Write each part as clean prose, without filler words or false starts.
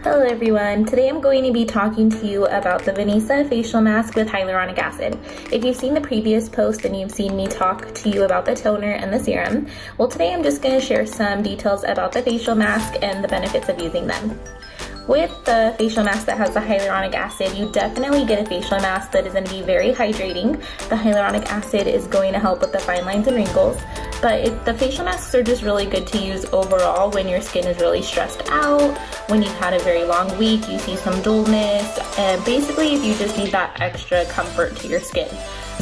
Hello everyone, today I'm going to be talking to you about the Vanissa facial mask with hyaluronic acid. If you've seen the previous post, then you've seen me talk to you about the toner and the serum. Well, today I'm just going to share some details about the facial mask and the benefits of using them. With the facial mask that has the hyaluronic acid, you definitely get a facial mask that is going to be very hydrating. The hyaluronic acid is going to help with the fine lines and wrinkles, but the facial masks are just really good to use overall when your skin is really stressed out, when you've had a very long week, you see some dullness, and basically if you just need that extra comfort to your skin.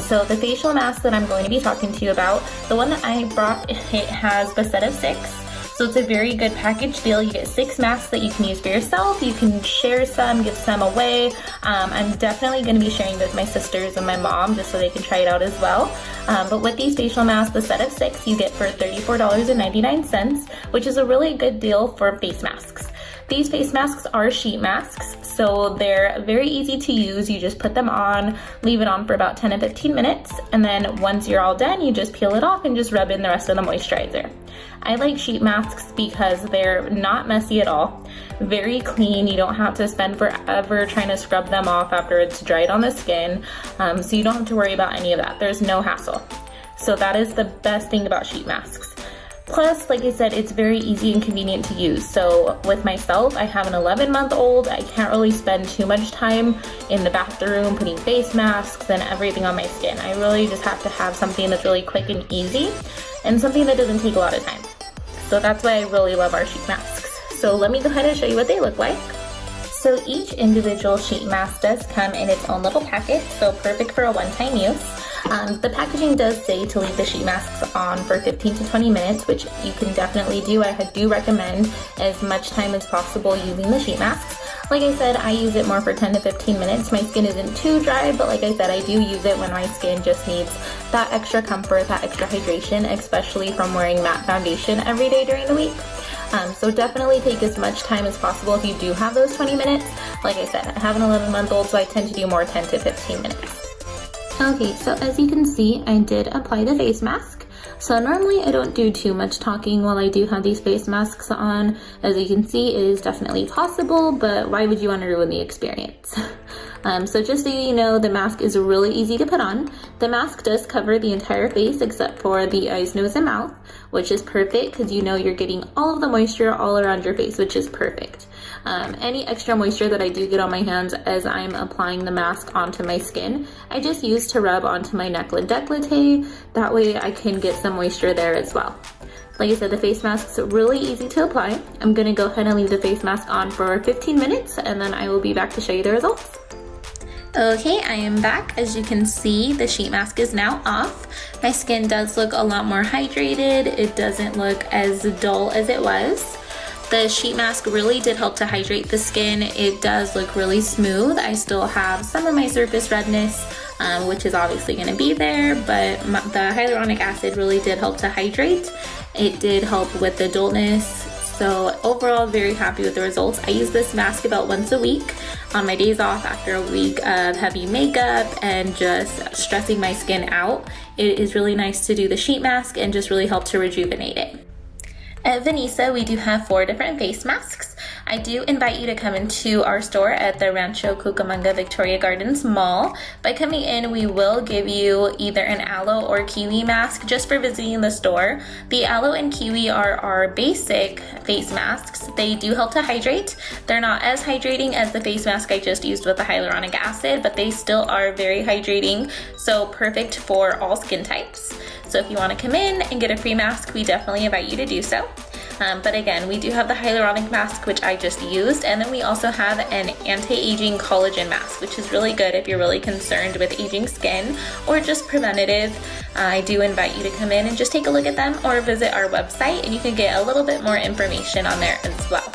So the facial mask that I'm going to be talking to you about, the one that I brought, it has the set of 6. So it's a very good package deal. You get 6 masks that you can use for yourself. You can share some, give some away. I'm definitely going to be sharing with my sisters and my mom just so they can try it out as well. But with these facial masks, the set of 6 you get for $34.99, which is a really good deal for face masks. These face masks are sheet masks, so they're very easy to use. You just put them on, leave it on for about 10 to 15 minutes, and then once you're all done, you just peel it off and just rub in the rest of the moisturizer. I like sheet masks because they're not messy at all, very clean. You don't have to spend forever trying to scrub them off after it's dried on the skin, so you don't have to worry about any of that. There's no hassle. So that is the best thing about sheet masks. Plus, like I said, it's very easy and convenient to use. So with myself, I have an 11-month-old. I can't really spend too much time in the bathroom putting face masks and everything on my skin. I really just have to have something that's really quick and easy and something that doesn't take a lot of time. So that's why I really love our sheet masks. So let me go ahead and show you what they look like. So each individual sheet mask does come in its own little packet, so perfect for a one-time use. The packaging does say to leave the sheet masks on for 15 to 20 minutes, which you can definitely do. I do recommend as much time as possible using the sheet masks. Like I said, I use it more for 10 to 15 minutes. My skin isn't too dry, but like I said, I do use it when my skin just needs that extra comfort, that extra hydration, especially from wearing matte foundation every day during the week. So definitely take as much time as possible if you do have those 20 minutes. Like I said, I have an 11-month-old, so I tend to do more 10 to 15 minutes. Okay, so as you can see, I did apply the face mask. So normally I don't do too much talking while I do have these face masks on. As you can see, it is definitely possible, but why would you want to ruin the experience? So just so you know, the mask is really easy to put on. The mask does cover the entire face except for the eyes, nose, and mouth, which is perfect because you know you're getting all of the moisture all around your face, which is perfect. Any extra moisture that I do get on my hands as I'm applying the mask onto my skin, I just use to rub onto my neck and décolleté. That way I can get some moisture there as well. Like I said, the face mask's really easy to apply. I'm gonna go ahead and leave the face mask on for 15 minutes and then I will be back to show you the results. Okay, I am back. As you can see, the sheet mask is now off. My skin does look a lot more hydrated. It doesn't look as dull as it was. The sheet mask really did help to hydrate the skin. It does look really smooth. I still have some of my surface redness, which is obviously going to be there, but the hyaluronic acid really did help to hydrate. It did help with the dullness. So overall, very happy with the results. I use this mask about once a week on my days off after a week of heavy makeup and just stressing my skin out. It is really nice to do the sheet mask and just really help to rejuvenate it. At Vanissa, we do have 4 different face masks. I do invite you to come into our store at the Rancho Cucamonga Victoria Gardens Mall. By coming in, we will give you either an aloe or kiwi mask just for visiting the store. The aloe and kiwi are our basic face masks. They do help to hydrate. They're not as hydrating as the face mask I just used with the hyaluronic acid, but they still are very hydrating, so perfect for all skin types. So if you want to come in and get a free mask, we definitely invite you to do so. But again, we do have the hyaluronic mask, which I just used, and then we also have an anti-aging collagen mask, which is really good if you're really concerned with aging skin or just preventative. I do invite you to come in and just take a look at them or visit our website, and you can get a little bit more information on there as well.